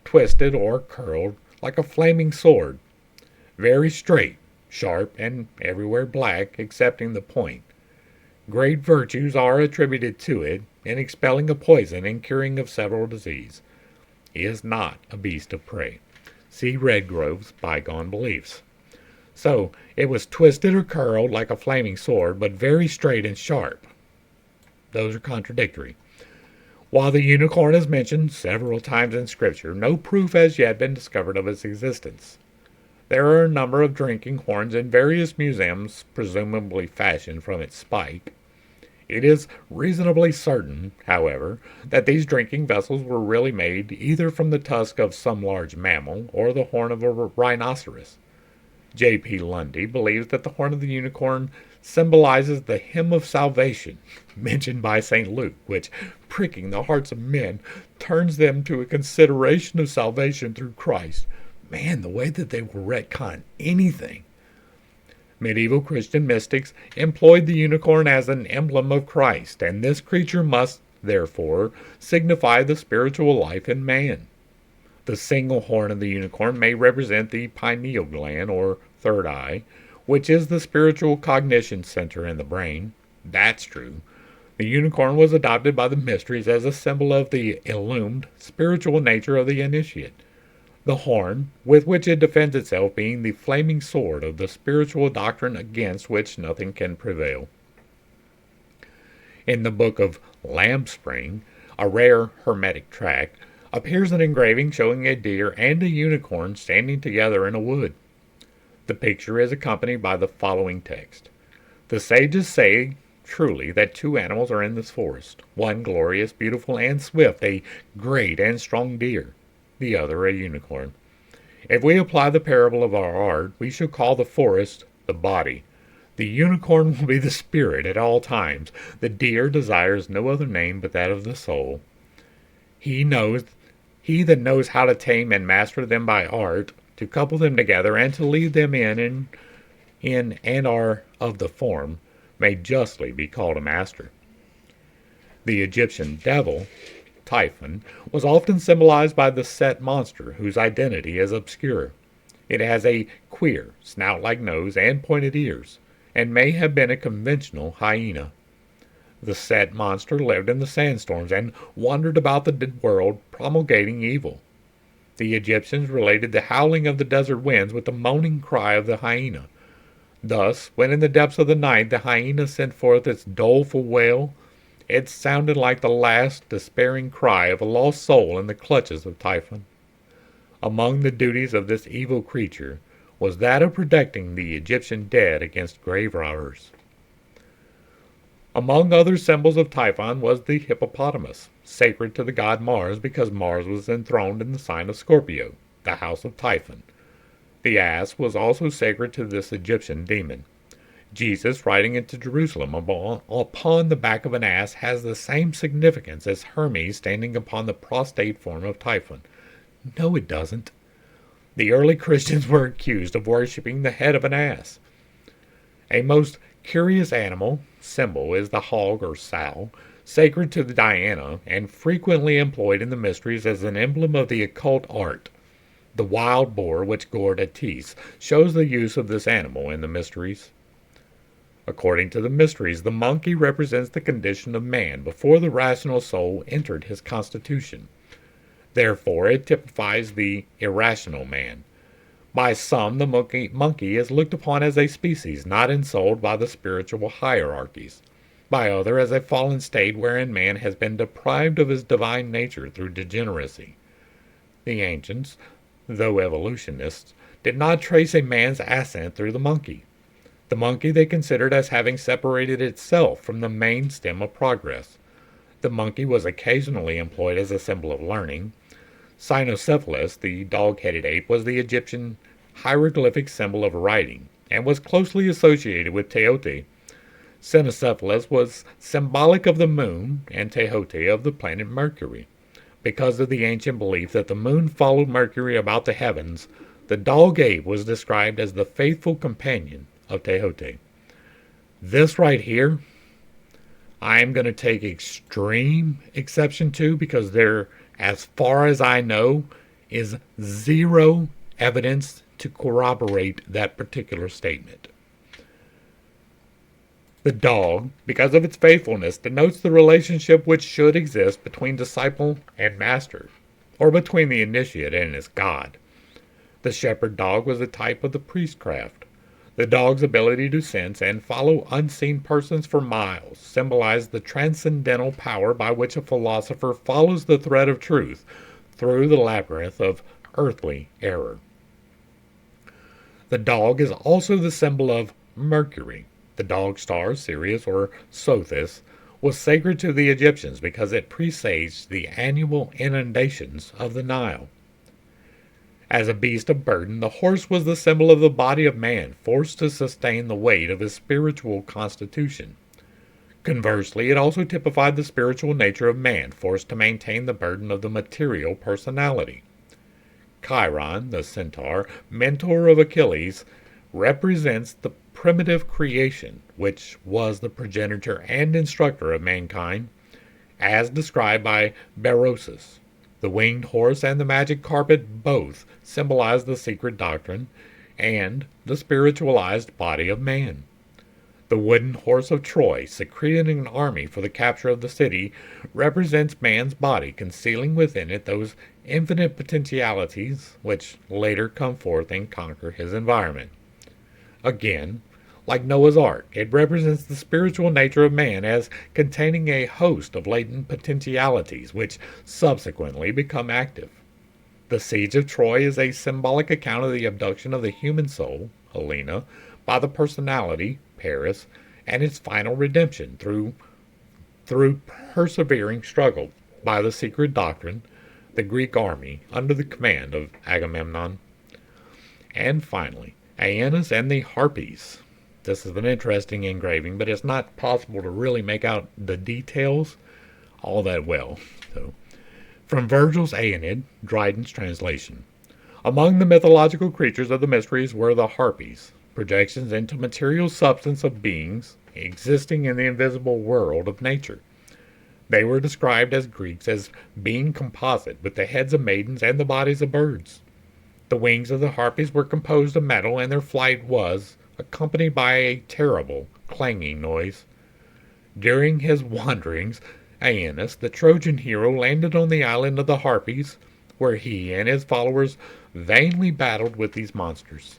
twisted or curled like a flaming sword, very straight, sharp, and everywhere black, excepting the point. Great virtues are attributed to it in expelling a poison and curing of several diseases. He is not a beast of prey. See Redgrove's Bygone Beliefs. So, it was twisted or curled like a flaming sword, but very straight and sharp. Those are contradictory. While the unicorn is mentioned several times in Scripture, no proof has yet been discovered of its existence. There are a number of drinking horns in various museums, presumably fashioned from its spike. It is reasonably certain, however, that these drinking vessels were really made either from the tusk of some large mammal or the horn of a rhinoceros. J.P. Lundy believes that the horn of the unicorn symbolizes the hymn of salvation mentioned by St. Luke, which, pricking the hearts of men, turns them to a consideration of salvation through Christ. Man, the way that they will retcon anything. Medieval Christian mystics employed the unicorn as an emblem of Christ, and this creature must, therefore, signify the spiritual life in man. The single horn of the unicorn may represent the pineal gland, or third eye, which is the spiritual cognition center in the brain. That's true. The unicorn was adopted by the mysteries as a symbol of the illumined, spiritual nature of the initiate. The horn, with which it defends itself, being the flaming sword of the spiritual doctrine against which nothing can prevail. In the book of Lambspring, a rare hermetic tract, appears an engraving showing a deer and a unicorn standing together in a wood. The picture is accompanied by the following text. The sages say truly that two animals are in this forest, one glorious, beautiful, and swift, a great and strong deer, the other a unicorn. If we apply the parable of our art, we shall call the forest the body. The unicorn will be the spirit at all times. The deer desires no other name but that of the soul. He that knows how to tame and master them by art, to couple them together and to lead them in and are of the form, may justly be called a master. The Egyptian devil, Typhon, was often symbolized by the Set monster, whose identity is obscure. It has a queer, snout-like nose and pointed ears, and may have been a conventional hyena. The Set monster lived in the sandstorms and wandered about the world promulgating evil. The Egyptians related the howling of the desert winds with the moaning cry of the hyena. Thus, when in the depths of the night the hyena sent forth its doleful wail, it sounded like the last despairing cry of a lost soul in the clutches of Typhon. Among the duties of this evil creature was that of protecting the Egyptian dead against grave robbers. Among other symbols of Typhon was the hippopotamus, sacred to the god Mars because Mars was enthroned in the sign of Scorpio, the house of Typhon. The ass was also sacred to this Egyptian demon. Jesus riding into Jerusalem upon the back of an ass has the same significance as Hermes standing upon the prostrate form of Typhon. No, it doesn't. The early Christians were accused of worshipping the head of an ass. A most curious animal symbol is the hog or sow, sacred to the Diana and frequently employed in the mysteries as an emblem of the occult art. The wild boar which gored Attis shows the use of this animal in the mysteries. According to the mysteries, the monkey represents the condition of man before the rational soul entered his constitution. Therefore, it typifies the irrational man. By some, the monkey is looked upon as a species not ensouled by the spiritual hierarchies. By others, as a fallen state wherein man has been deprived of his divine nature through degeneracy. The ancients, though evolutionists, did not trace a man's ascent through the monkey. The monkey they considered as having separated itself from the main stem of progress. The monkey was occasionally employed as a symbol of learning. Cynocephalus, the dog-headed ape, was the Egyptian hieroglyphic symbol of writing, and was closely associated with Teote. Cynocephalus was symbolic of the moon, and Teote of the planet Mercury. Because of the ancient belief that the moon followed Mercury about the heavens, the dog ape was described as the faithful companion of Teote. This right here, I am going to take extreme exception to, because there, as far as I know, is zero evidence to corroborate that particular statement. The dog, because of its faithfulness, denotes the relationship which should exist between disciple and master, or between the initiate and his god. The shepherd dog was a type of the priestcraft. The dog's ability to sense and follow unseen persons for miles symbolized the transcendental power by which a philosopher follows the thread of truth through the labyrinth of earthly error. The dog is also the symbol of Mercury. The dog star, Sirius or Sothis, was sacred to the Egyptians because it presaged the annual inundations of the Nile. As a beast of burden, the horse was the symbol of the body of man, forced to sustain the weight of his spiritual constitution. Conversely, it also typified the spiritual nature of man, forced to maintain the burden of the material personality. Chiron, the centaur, mentor of Achilles, represents the primitive creation, which was the progenitor and instructor of mankind, as described by Berosus. The winged horse and the magic carpet both symbolize the secret doctrine and the spiritualized body of man. The wooden horse of Troy, secreting an army for the capture of the city, represents man's body, concealing within it those infinite potentialities which later come forth and conquer his environment. Again, like Noah's Ark, it represents the spiritual nature of man as containing a host of latent potentialities which subsequently become active. The siege of Troy is a symbolic account of the abduction of the human soul, Helena, by the personality, Paris, and its final redemption through persevering struggle by the secret doctrine, the Greek army under the command of Agamemnon. And finally, Aeneas and the Harpies. This is an interesting engraving, but it's not possible to really make out the details all that well. So, from Virgil's Aeneid, Dryden's translation. Among the mythological creatures of the mysteries were the Harpies, projections into material substance of beings existing in the invisible world of nature. They were described as Greeks as being composite, with the heads of maidens and the bodies of birds. The wings of the Harpies were composed of metal, and their flight was accompanied by a terrible, clanging noise. During his wanderings, Aeneas, the Trojan hero, landed on the island of the Harpies, where he and his followers vainly battled with these monsters.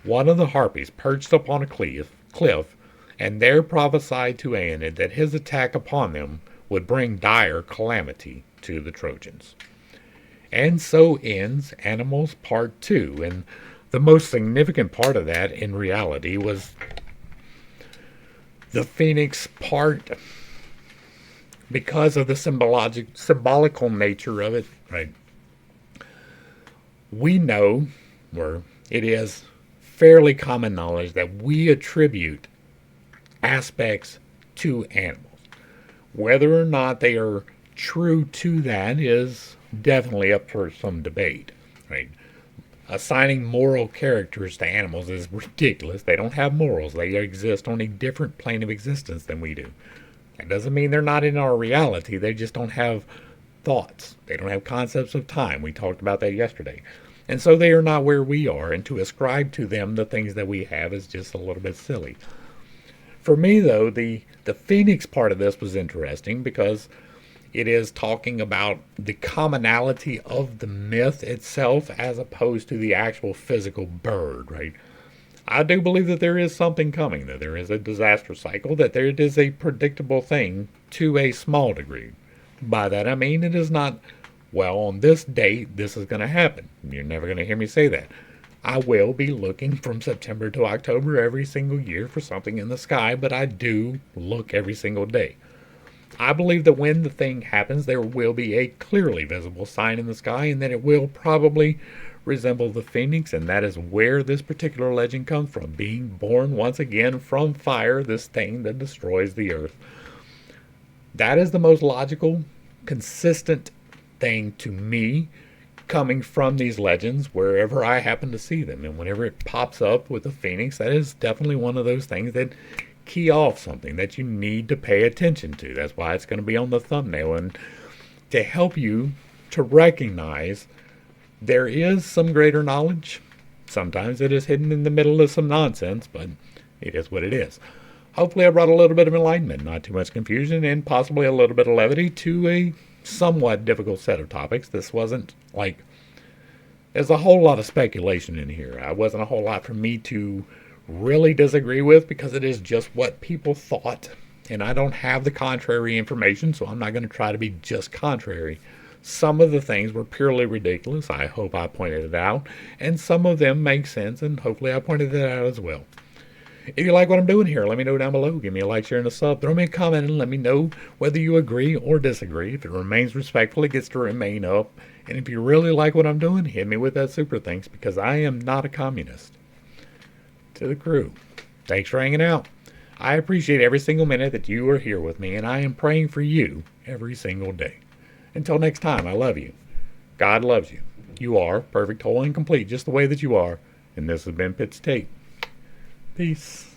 One of the Harpies perched upon a cliff, and there prophesied to Aeneid that his attack upon them would bring dire calamity to the Trojans. And so ends Animals Part 2, and the most significant part of that, in reality, was the Phoenix part, because of the symbolical nature of it. Right? We know, or it is fairly common knowledge, that we attribute aspects to animals. Whether or not they are true to that is definitely up for some debate. Right? Assigning moral characters to animals is ridiculous. They don't have morals. They exist on a different plane of existence than we do. That doesn't mean they're not in our reality. They just don't have thoughts. They don't have concepts of time. We talked about that yesterday. And so they are not where we are, and to ascribe to them the things that we have is just a little bit silly. For me, though, the Phoenix part of this was interesting because It is talking about the commonality of the myth itself as opposed to the actual physical bird, right? I do believe that there is something coming, that there is a disaster cycle, that there is a predictable thing to a small degree. By that I mean it is not, well, on this date, this is going to happen. You're never going to hear me say that. I will be looking from September to October every single year for something in the sky, but I do look every single day. I believe that when the thing happens, there will be a clearly visible sign in the sky, and that it will probably resemble the phoenix, and that is where this particular legend comes from. Being born once again from fire, this thing that destroys the earth. That is the most logical, consistent thing to me coming from these legends wherever I happen to see them. And whenever it pops up with the phoenix, that is definitely one of those things that key off something that you need to pay attention to. That's why it's going to be on the thumbnail, and to help you to recognize there is some greater knowledge. Sometimes it is hidden in the middle of some nonsense, but it is what it is. Hopefully I brought a little bit of enlightenment, not too much confusion, and possibly a little bit of levity to a somewhat difficult set of topics. This wasn't like, there's a whole lot of speculation in here. It wasn't a whole lot for me to really disagree with, because it is just what people thought, and I don't have the contrary information, so I'm not going to try to be just contrary. Some of the things were purely ridiculous. I hope I pointed it out, and some of them make sense, and hopefully I pointed it out as well. If you like what I'm doing here, let me know down below. Give me a like, share, and a sub. Throw me a comment and let me know whether you agree or disagree. If it remains respectful, it gets to remain up. And if you really like what I'm doing, hit me with that super thanks, because I am not a communist. To the crew, thanks for hanging out. I appreciate every single minute that you are here with me, and I am praying for you every single day. Until next time, I love you. God loves you. You are perfect, whole, and complete just the way that you are. And this has been Pitt's Tape. Peace.